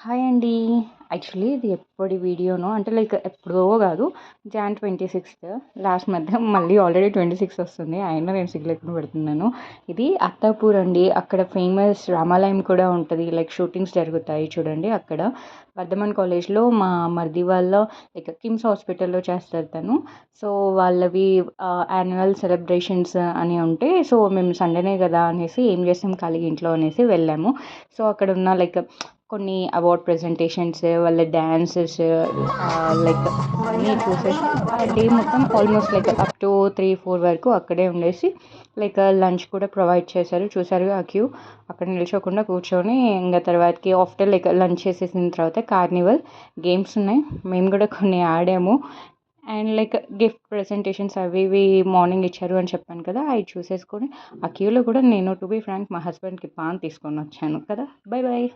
Hi అండి. Actually ఇది ఎప్పటి వీడియోనో అంటే లైక్ ఎప్పుడో కాదు. జాన్ 26థ్ లాస్ట్ మధ్య మళ్ళీ ఆల్రెడీ 26 వస్తుంది. అయినా నేను సిగ్గులేకుండా పెడుతున్నాను. ఇది అత్తాపూర్ అండి. అక్కడ ఫేమస్ రామాలయం కూడా ఉంటుంది. లైక్ షూటింగ్స్ జరుగుతాయి చూడండి అక్కడ. వర్ధమాన్ కాలేజ్లో మా మరిది వాళ్ళ లైక్ కిమ్స్ హాస్పిటల్లో చేస్తారు తను. సో వాళ్ళవి యాన్యువల్ సెలబ్రేషన్స్ అని ఉంటే సో మేము సండేనే కదా అనేసి ఏం చేస్తాం ఖాళీగా ఇంట్లో అనేసి వెళ్ళాము. సో అక్కడ ఉన్న లైక్ కొన్ని అవార్డ్ ప్రజెంటేషన్స్ వాళ్ళ డ్యాన్సెస్ లైక్ అన్నీ చూసేసి ఆ డే మొత్తం ఆల్మోస్ట్ లైక్ అప్ టు 3-4 వరకు అక్కడే ఉండేసి లైక్ లంచ్ కూడా ప్రొవైడ్ చేశారు. చూసారు ఆ క్యూ అక్కడ నిల్చోకుండా కూర్చొని ఇంకా తర్వాతకి ఆఫ్టర్ లైక్ లంచ్ చేసేసిన తర్వాత కార్నివల్ గేమ్స్ ఉన్నాయి. మేము కూడా కొన్ని ఆడాము. అండ్ లైక్ గిఫ్ట్ ప్రజెంటేషన్స్ అవి ఇవి మార్నింగ్ ఇచ్చారు అని చెప్పాను కదా, అవి చూసేసుకొని ఆ క్యూలో కూడా నేను టు బీ ఫ్రాంక్ మా హస్బెండ్కి పాన్ తీసుకొని వచ్చాను కదా. Bye bye.